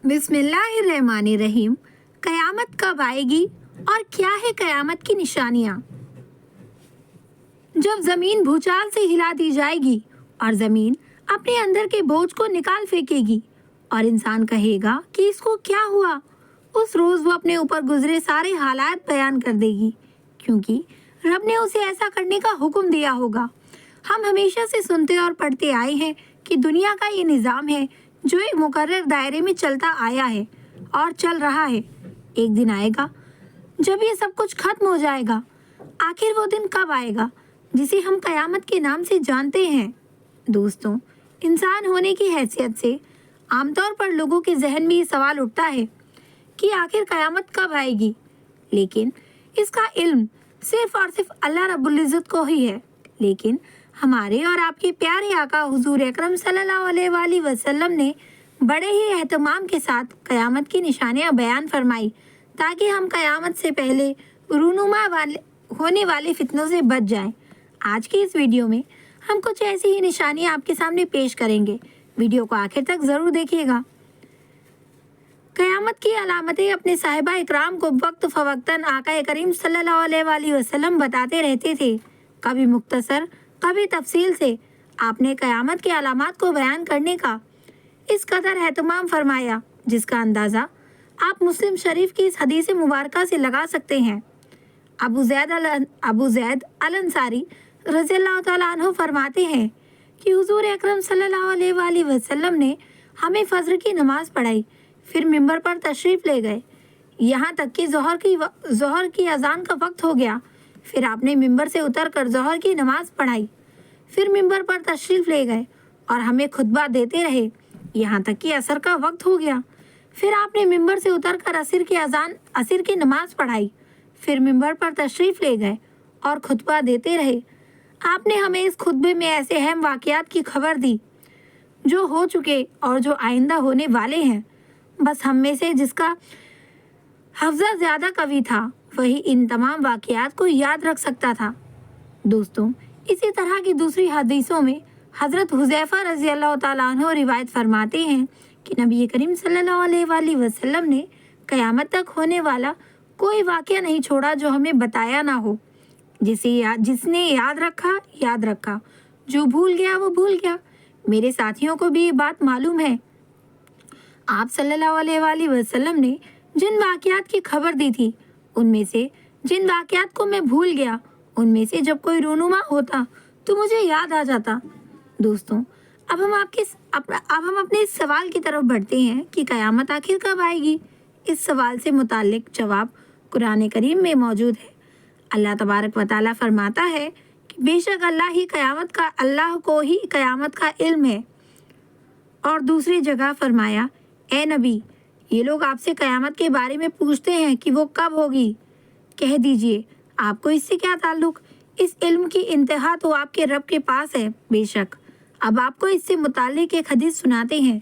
बिस्मिल्लाहिर्रहमानिर्रहीम। क़यामत कब आएगी और क्या है क़यामत की निशानियाँ? जब ज़मीन भूचाल से हिला दी जाएगी और ज़मीन अपने अंदर के बोझ को निकाल फेंकेगी और इंसान कहेगा कि इसको क्या हुआ, उस रोज़ वो अपने ऊपर गुजरे सारे हालात बयान कर देगी, क्योंकि रब ने उसे ऐसा करने का हुक्म दिया होगा। हम हमेशा से सुनते और पढ़ते आए हैं कि दुनिया का ये निज़ाम है जो एक मुकर्रर दायरे में चलता आया है और चल रहा है। एक दिन आएगा जब ये सब कुछ खत्म हो जाएगा। आखिर वो दिन कब आएगा जिसे हम क़यामत के नाम से जानते हैं? दोस्तों, इंसान होने की हैसियत से आमतौर पर लोगों के जहन में ये सवाल उठता है कि आखिर क़यामत कब आएगी, लेकिन इसका इल्म सिर्फ और सिर्फ अल्लाह रब्बुल इज़्ज़त को ही है। लेकिन हमारे और आपके प्यारे आका हुजूर अकरम सल्लल्लाहु अलैहि वसल्लम ने बड़े ही एहतमाम के साथ क़यामत की निशानियां बयान फरमाई, ताकि हम क़यामत से पहले होने वाले फितनों से बच जाएं। आज की इस वीडियो में हम कुछ ऐसी ही निशानियां आपके सामने पेश करेंगे। वीडियो को आखिर तक ज़रूर देखिएगा। क़यामत की अलामतें अपने साहिबा इकराम को वक्त फ़वक्तन आका करीम सल्लल्लाहु अलैहि वसल्लम बताते रहते थे, कभी मुख्तसर कभी तफसील से। आपने क़यामत के अलामात को बयान करने का इस कदर एहतमाम फरमाया, जिसका अंदाज़ा आप मुस्लिम शरीफ की इस हदीस मुबारका से लगा सकते हैं। अबू ज़ैद अल अंसारी रज़ियल्लाहु तआला अन्हु फरमाते हैं कि हुजूर अकरम सल्लल्लाहु अलैहि वसल्लम ने हमें फ़ज्र की नमाज़ पढ़ाई, फिर मिंबर पर तशरीफ़ ले गए, यहाँ तक कि ज़ोहर की अज़ान का वक्त हो गया। फिर आपने मिंबर से उतर कर ज़ोहर की नमाज़ पढ़ाई, फिर मिंबर पर तशरीफ़ ले गए और हमें खुतबा देते रहे, यहाँ तक कि असर का वक्त हो गया। फिर आपने मिंबर से उतर कर असर की नमाज़ पढ़ाई, फिर मिंबर पर तशरीफ़ ले गए और खुतबा देते रहे। आपने हमें इस खुतबे में ऐसे अहम वाक़यात की खबर दी जो हो चुके और जो आइंदा होने वाले हैं। बस हम में से जिसका हफ्ज़ा ज़्यादा कवी था, वही इन तमाम वाक़यात को याद रख सकता था। दोस्तों, इसी तरह की दूसरी हदीसों में हज़रत हुज़ैफ़ा रज़ियल्लाहु तआला अन्हु रिवायत फरमाते हैं कि नबी करीम सल्लल्लाहु अलैहि वसल्लम ने क़यामत तक होने वाला कोई वाक़या नहीं छोड़ा जो हमें बताया ना हो। जिसने याद रखा, जो भूल गया वो भूल गया। मेरे साथियों को भी ये बात मालूम है। आप सल्लल्लाहु अलैहि वसल्लम ने जिन वाक़यात की खबर दी थी, उनमें से जिन वाक़यात को मैं भूल गया, उनमें से जब कोई रूनुमा होता तो मुझे याद आ जाता। दोस्तों, अब हम अपने इस सवाल की तरफ बढ़ते हैं कि क़यामत आखिर कब आएगी। इस सवाल से मुताल्लिक़ जवाब कुरान करीम में मौजूद है। अल्लाह तबारक व तआला फरमाता है कि बेशक अल्लाह को ही क़यामत का इल्म है। और दूसरी जगह फरमाया, ए नबी, ये लोग आपसे क़यामत के बारे में पूछते हैं कि वो कब होगी। कह दीजिए, आपको इससे क्या ताल्लुक़? इस इल्म की इंतहा तो आपके रब के पास है। बेशक अब आपको इससे मुताल्लिक़ एक हदीस सुनाते हैं।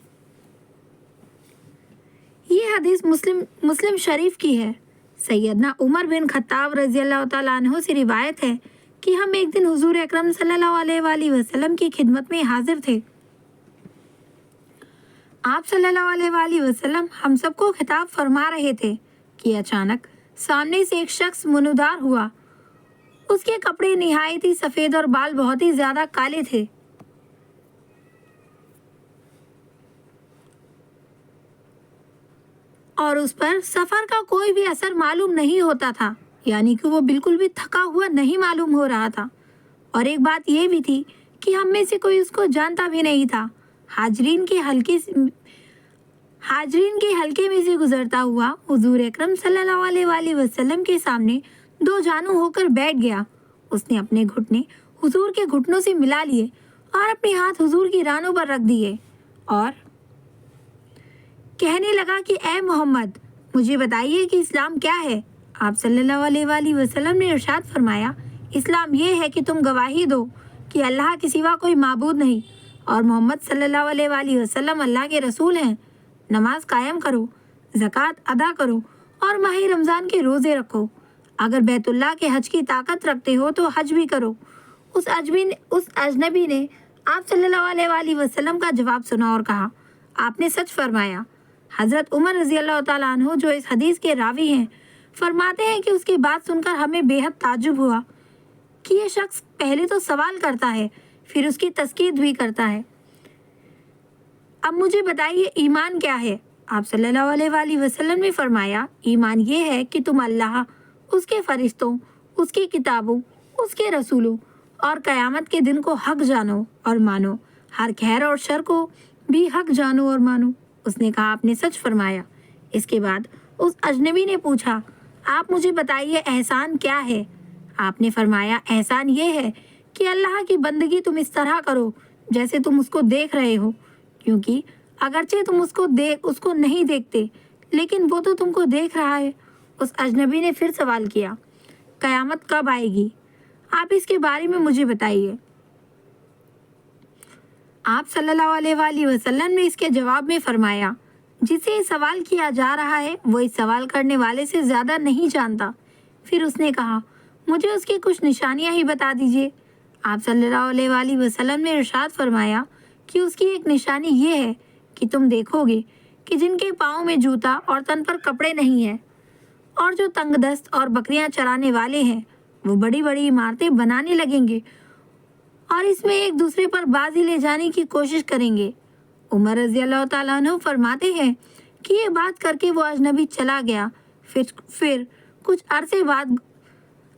ये हदीस मुस्लिम शरीफ की है। सैयदना उमर बिन खत्ताब रज़ियल्लाहु तआला अन्हु से रिवायत है कि हम एक दिन हुजूर अकरम सल्लल्लाहु अलैहि वसल्लम की खिदमत में हाजिर थे। आप सल्लल्लाहु अलैहि वसल्लम हम सबको खिताब फरमा रहे थे कि अचानक सामने से एक शख्स मुनुदार हुआ। उसके कपड़े निहायत ही सफ़ेद और बाल बहुत ही ज़्यादा काले थे। और उस पर सफ़र का कोई भी असर मालूम नहीं होता था, यानी कि वो बिल्कुल भी थका हुआ नहीं मालूम हो रहा था। और एक बात ये भी थी कि हम में से कोई उसको जानता भी नहीं था। हाजरीन के हल्के में से गुजरता हुआ हुजूर अकरम सल्लल्लाहु अलैहि वसल्लम के सामने दो जानू होकर बैठ गया। उसने अपने घुटने हुजूर के घुटनों से मिला लिए और अपने हाथ हुजूर की रानों पर रख दिए और कहने लगा कि ए मोहम्मद, मुझे बताइए कि इस्लाम क्या है। आप सल्लल्लाहु अलैहि वसल्लम ने इरशाद फरमाया, इस्लाम ये है कि तुम गवाही दो कि अल्लाह के सिवा कोई माबूद नहीं और मोहम्मद सल्लल्लाहु अलैहि वसल्लम अल्लाह के रसूल हैं। नमाज कायम करो, ज़कात अदा करो और माह रमज़ान के रोज़े रखो। अगर बैतुल्लाह के हज की ताकत रखते हो तो हज भी करो। उस अजनबी ने आप सल्लल्लाहु अलैहि वसल्लम का जवाब सुना और कहा, आपने सच फरमाया। حضرت عمر رضی اللہ تعالیٰ عنہ جو اس حدیث کے راوی ہیں فرماتے ہیں کہ اس کی بات سن کر ہمیں بے حد تعجب ہوا کہ یہ شخص پہلے تو سوال کرتا ہے پھر اس کی تسکیت بھی کرتا ہے۔ اب مجھے بتائیے ایمان کیا ہے؟ آپ صلی اللہ علیہ وآلہ وسلم نے فرمایا ایمان یہ ہے کہ تم اللہ، اس کے فرشتوں، اس کی کتابوں، اس کے رسولوں اور قیامت کے دن کو حق جانو اور مانو، ہر خیر اور شر کو بھی حق جانو اور مانو۔ اس نے کہا آپ نے سچ فرمایا۔ اس کے بعد اس اجنبی نے پوچھا آپ مجھے بتائیے احسان کیا ہے؟ آپ نے فرمایا احسان یہ ہے کہ اللہ کی بندگی تم اس طرح کرو جیسے تم اس کو دیکھ رہے ہو، کیونکہ اگرچہ تم اس کو نہیں دیکھتے لیکن وہ تو تم کو دیکھ رہا ہے۔ اس اجنبی نے پھر سوال کیا قیامت کب آئے گی؟ آپ اس کے بارے میں مجھے بتائیے۔ آپ صلی اللہ علیہ وآلہ وسلم نے اس کے جواب میں فرمایا جسے سوال کیا جا رہا ہے وہ اس سوال کرنے والے سے زیادہ نہیں جانتا۔ پھر اس نے کہا مجھے اس کی کچھ نشانیاں ہی بتا دیجیے۔ آپ صلی اللہ علیہ وآلہ وسلم نے ارشاد فرمایا کہ اس کی ایک نشانی یہ ہے کہ تم دیکھو گے کہ جن کے پاؤں میں جوتا اور تن پر کپڑے نہیں ہیں اور جو تنگ دست اور بکریاں چرانے والے ہیں وہ بڑی بڑی عمارتیں بنانے لگیں گے اور اس میں ایک دوسرے پر بازی لے جانے کی کوشش کریں گے۔ عمر رضی اللہ تعالیٰ عنہ فرماتے ہیں کہ یہ بات کر کے وہ اجنبی چلا گیا۔ پھر کچھ عرصے بعد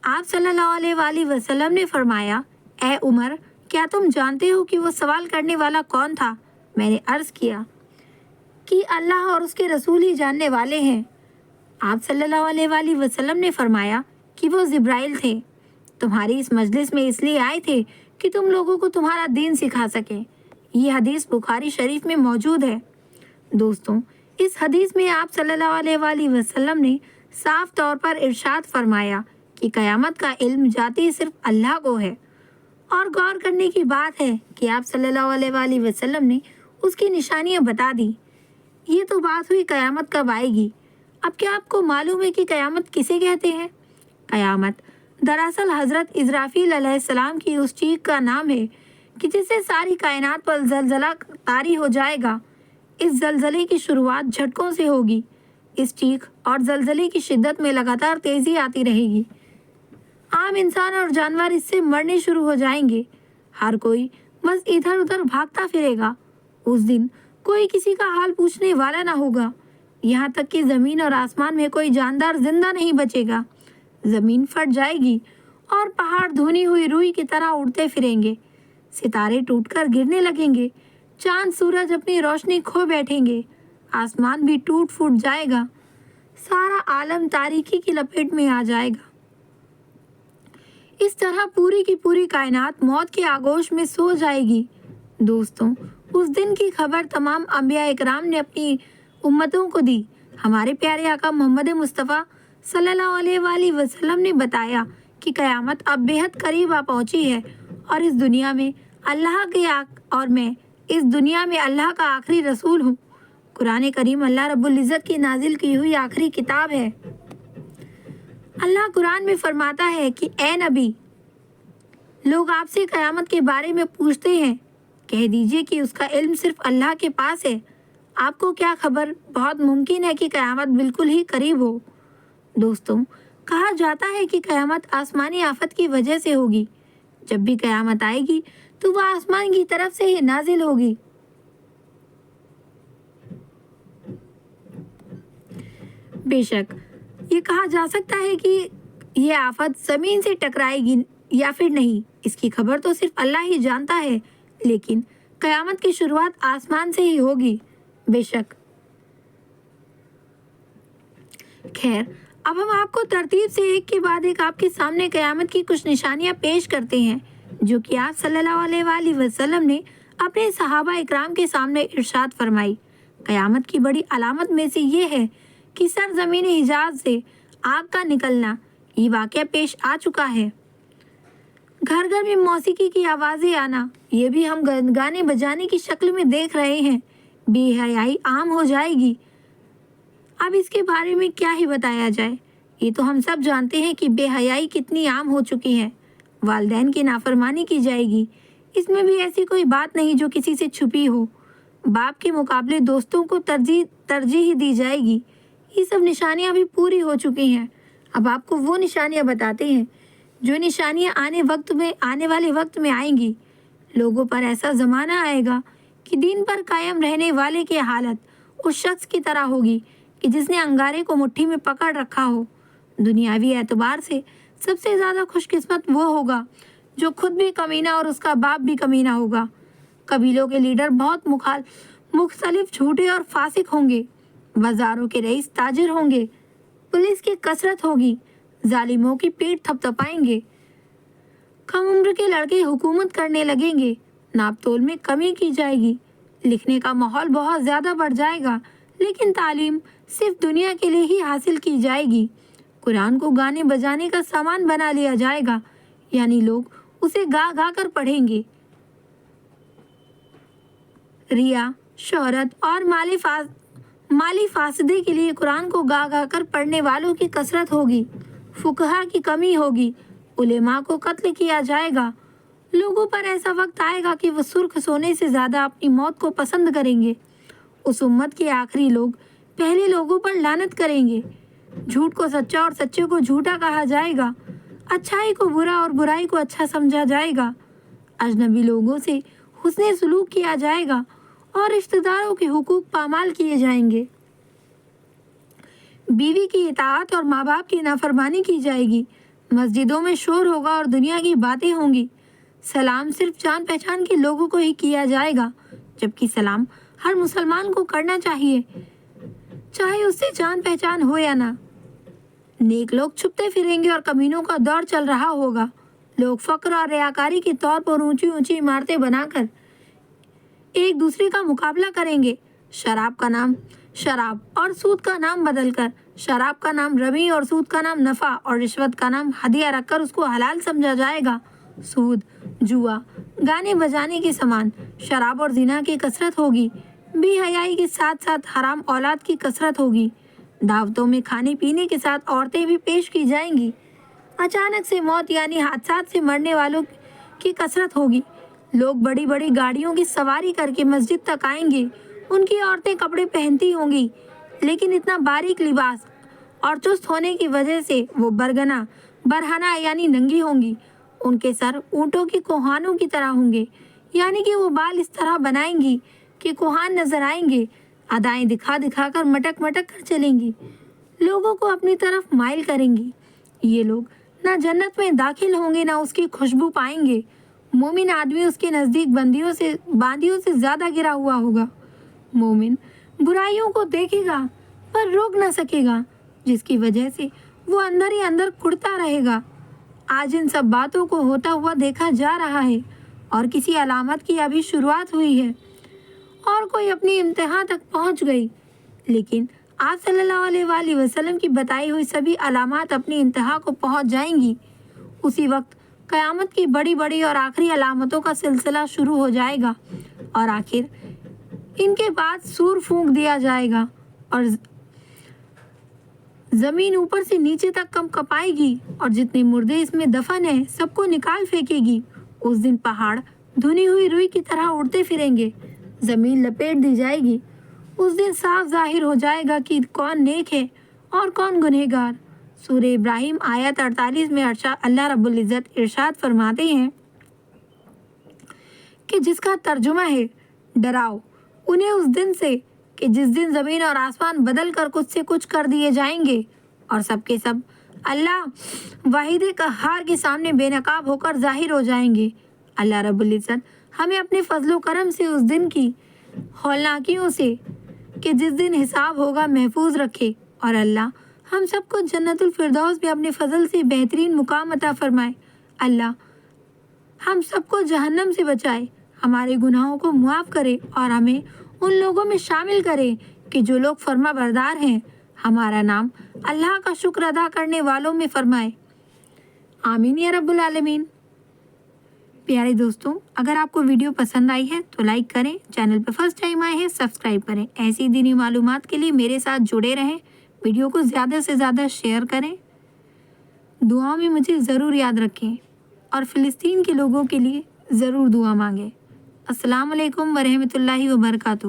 آپ صلی اللہ علیہ وآلہ وسلم نے فرمایا اے عمر کیا تم جانتے ہو کہ وہ سوال کرنے والا کون تھا؟ میں نے عرض کیا کہ اللہ اور اس کے رسول ہی جاننے والے ہیں۔ آپ صلی اللہ علیہ وآلہ وسلم نے فرمایا کہ وہ جبرائیل تھے، تمہاری اس مجلس میں اس لیے آئے تھے کہ تم لوگوں کو تمہارا دین سکھا سکیں۔ یہ حدیث بخاری شریف میں موجود ہے۔ دوستوں، اس حدیث میں آپ صلی اللہ علیہ وآلہ وسلم نے صاف طور پر ارشاد فرمایا کہ قیامت کا علم ذاتی صرف اللہ کو ہے، اور غور کرنے کی بات ہے کہ آپ صلی اللہ علیہ وآلہ وسلم نے اس کی نشانیاں بتا دی۔ یہ تو بات ہوئی قیامت کب آئے گی۔ اب کیا آپ کو معلوم ہے کہ قیامت کسے کہتے ہیں؟ قیامت دراصل حضرت اسرافیل علیہ السلام کی اس چیخ کا نام ہے کہ جس سے ساری کائنات پر زلزلہ طاری ہو جائے گا۔ اس زلزلے کی شروعات جھٹکوں سے ہوگی۔ اس چیخ اور زلزلے کی شدت میں لگاتار تیزی آتی رہے گی۔ عام انسان اور جانور اس سے مرنے شروع ہو جائیں گے۔ ہر کوئی بس ادھر ادھر بھاگتا پھرے گا۔ اس دن کوئی کسی کا حال پوچھنے والا نہ ہوگا، یہاں تک کہ زمین اور آسمان میں کوئی جاندار زندہ نہیں بچے گا۔ زمین پھٹ جائے گی اور پہاڑ دھنی ہوئی روئی کی طرح اڑتے پھریں گے، ستارے ٹوٹ کر گرنے لگیں گے، چاند سورج اپنی روشنی کھو بیٹھیں گے، آسمان بھی ٹوٹ پھوٹ جائے گا، سارا عالم تاریکی کی لپیٹ میں آ جائے گا۔ اس طرح پوری کی پوری کائنات موت کے آغوش میں سو جائے گی۔ دوستوں، اس دن کی خبر تمام انبیاء اکرام نے اپنی امتوں کو دی۔ ہمارے پیارے آقا محمد مصطفیٰ صلی اللہ علیہ وآلہ وسلم نے بتایا کہ قیامت اب بے حد قریب آ پہنچی ہے اور اس دنیا میں اللہ کا آخری رسول ہوں۔ قرآن کریم اللہ رب العزت کی نازل کی ہوئی آخری کتاب ہے۔ اللہ قرآن میں فرماتا ہے کہ اے نبی، لوگ آپ سے قیامت کے بارے میں پوچھتے ہیں، کہہ دیجئے کہ اس کا علم صرف اللہ کے پاس ہے۔ آپ کو کیا خبر، بہت ممکن ہے کہ قیامت بالکل ہی قریب ہو۔ دوستوں، کہا جاتا ہے کہ قیامت آسمانی آفت کی وجہ سے ہوگی۔ جب بھی قیامت آئے گی تو وہ آسمان کی طرف سے ہی نازل ہوگی۔ بے شک یہ کہا جا سکتا ہے کہ یہ آفت زمین سے ٹکرائے گی یا پھر نہیں، اس کی خبر تو صرف اللہ ہی جانتا ہے، لیکن قیامت کی شروعات آسمان سے ہی ہوگی۔ بے شک۔ خیر، اب ہم آپ کو ترتیب سے ایک کے بعد ایک آپ کے سامنے قیامت کی کچھ نشانیاں پیش کرتے ہیں جو کہ آپ صلی اللہ علیہ وآلہ وسلم نے اپنے صحابہ اکرام کے سامنے ارشاد فرمائی۔ قیامت کی بڑی علامت میں سے یہ ہے کہ سرزمین حجاز سے آگ کا نکلنا، یہ واقعہ پیش آ چکا ہے۔ گھر گھر میں موسیقی کی آوازیں آنا، یہ بھی ہم گانے بجانے کی شکل میں دیکھ رہے ہیں۔ بے حیائی عام ہو جائے گی۔ اب اس کے بارے میں کیا ہی بتایا جائے، یہ تو ہم سب جانتے ہیں کہ بے حیائی کتنی عام ہو چکی ہے۔ والدین کی نافرمانی کی جائے گی، اس میں بھی ایسی کوئی بات نہیں جو کسی سے چھپی ہو۔ बाप के मुकाबले दोस्तों को तरजीह दी जाएगी। ये सब निशानियां भी पूरी हो चुकी हैं। अब आपको वो निशानियां बताते हैं जो निशानियां आने वाले वक्त में आएंगी। लोगों पर ऐसा ज़माना आएगा कि दीन पर कायम रहने वाले की हालत उस शख्स की तरह होगी कि जिसने अंगारे को मुट्ठी में पकड़ रखा हो। दुनियावी एतबार से सबसे ज़्यादा खुशकिस्मत वो होगा जो खुद भी कमीना और उसका बाप भी कमीना होगा। कबीलों के लीडर बहुत मुख्तलिफ झूठे और फासिक होंगे। बाजारों के रईस ताजिर होंगे। पुलिस की कसरत होगी। जालिमों की पीठ थपथपाएंगे। कम उम्र के लड़के हुकूमत करने लगेंगे। नाप तोल में कमी की जाएगी। लिखने का माहौल बहुत ज़्यादा बढ़ जाएगा, लेकिन तालीम सिर्फ दुनिया के लिए ही हासिल की जाएगी। कुरान को गाने बजाने का सामान बना लिया जाएगा, यानी लोग उसे गा गा कर पढ़ेंगे। रिया, शोहरत और माली फासदे के लिए कुरान को गा गा कर पढ़ने वालों की कसरत होगी। फुकहा की कमी होगी। उलेमा को कत्ल किया जाएगा। लोगों पर ऐसा वक्त आएगा कि वो सुर्ख सोने से ज़्यादा अपनी मौत को पसंद करेंगे। उस उम्मत के आखिरी लोग पहले लोगों पर लानत करेंगे। झूठ को सच्चा और सच्चे को झूठा कहा जाएगा। अच्छाई को बुरा और बुराई को अच्छा समझा जाएगा। अजनबी लोगों से हुस्ने सलूक किया जाएगा और रिश्तेदारों के हुकूक पामाल किए जाएंगे। बीवी की इताअत और माँ बाप की नाफरमानी की जाएगी। मस्जिदों में शोर होगा और दुनिया की बातें होंगी। सलाम सिर्फ जान पहचान के लोगों को ही किया जाएगा, जबकि सलाम हर मुसलमान को करना चाहिए, चाहे उससे जान पहचान हो या ना। नेक लोग छुपते फिरेंगे और कमीनों का दौर चल रहा होगा। लोग फक्र और रियाकारी के तौर पर ऊंची ऊंची इमारतें बनाकर एक दूसरे का मुकाबला करेंगे। शराब का नाम शराब और सूद का नाम बदलकर शराब का नाम रमी और सूद का नाम नफ़ा और रिश्वत का नाम हदिया रखकर उसको हलाल समझा जाएगा। सूद, जुआ, गाने बजाने के समान शराब और जिना की कसरत होगी। बेहयाई के साथ साथ हराम औलाद की कसरत होगी। दावतों में खाने पीने के साथ औरतें भी पेश की जाएंगी। अचानक से मौत यानी हादसात से मरने वालों की कसरत होगी। लोग बड़ी बड़ी गाड़ियों की सवारी करके मस्जिद तक आएंगे। उनकी औरतें कपड़े पहनती होंगी, लेकिन इतना बारीक लिबास और चुस्त होने की वजह से वो बरहना यानी नंगी होंगी। उनके सर ऊँटों की कोहानों की तरह होंगे, यानी कि वो बाल इस तरह बनाएंगी कि कोहान नजर आएंगे। अदाएं दिखा दिखा कर मटक मटक कर चलेंगी। लोगों को अपनी तरफ माइल करेंगी। ये लोग ना जन्नत में दाखिल होंगे ना उसकी खुशबू पाएंगे। मोमिन आदमी उसके नज़दीक बांदियों से ज़्यादा गिरा हुआ होगा। मोमिन बुराइयों को देखेगा पर रोक न सकेगा, जिसकी वजह से वो अंदर ही अंदर कुढ़ता रहेगा। आज इन सब बातों को होता हुआ देखा जा रहा है और किसी अलामत की अभी शुरुआत हुई है और कोई अपनी इंतहा तक पहुंच गई। लेकिन आप सल्लल्लाहु अलैहि वसल्लम की बताई हुई सभी अलामत अपनी इंतहा को पहुंच जाएंगी। उसी वक्त क़यामत की बड़ी बड़ी और आखिरी अलामतों का सिलसिला शुरू हो जाएगा और आखिर इनके बाद सूर फूंक दिया जाएगा और ज़मीन ऊपर से नीचे तक कँपाएगी और जितने मुर्दे इसमें दफन हैं सबको निकाल फेंकेगी। उस दिन पहाड़ धुनी हुई रुई की तरह उड़ते फिरेंगे। ज़मीन लपेट दी जाएगी। उस दिन साफ जाहिर हो जाएगा कि कौन नेक है और कौन गुनहगार। सूरह इब्राहिम आयत 48 में अल्लाह रब्बुल इज़्ज़त इरशाद फरमाते हैं कि जिसका तर्जुमा है, डराओ उन्हें उस दिन से कि जिस दिन ज़मीन और आसमान बदल कर कुछ से कुछ कर दिए जाएंगे और सबके सब अल्लाह वाहिद कहार के सामने बेनकाब होकर जाहिर हो जाएंगे। अल्लाह रब्बुल इज़्ज़त हमें अपने फजलो करम से उस दिन की हौलनाकियों से कि जिस दिन हिसाब होगा महफूज रखे और अल्लाह हम सबको जन्नतुल फिरदौस में अपने फजल से बेहतरीन मुकाम अता फरमाए। अल्लाह हम सबको जहन्नम से बचाए, हमारे गुनाहों को मुआफ़ करे और हमें उन लोगों में शामिल करे कि जो लोग फर्मा बरदार हैं। हमारा नाम अल्लाह का शुक्र अदा करने वालों में फरमाए। आमीन या रब्बुल आलमीन। प्यारे दोस्तों, अगर आपको वीडियो पसंद आई है तो लाइक करें। चैनल पर फर्स्ट टाइम आए हैं सब्सक्राइब करें। ऐसी दीनी मालूमात के लिए मेरे साथ जुड़े रहें। वीडियो को ज़्यादा से ज़्यादा शेयर करें। दुआओं में मुझे ज़रूर याद रखें और फ़िलिस्तीन के लोगों के लिए ज़रूर दुआ मांगें। السلام علیکم ورحمۃ اللہ وبرکاتہ۔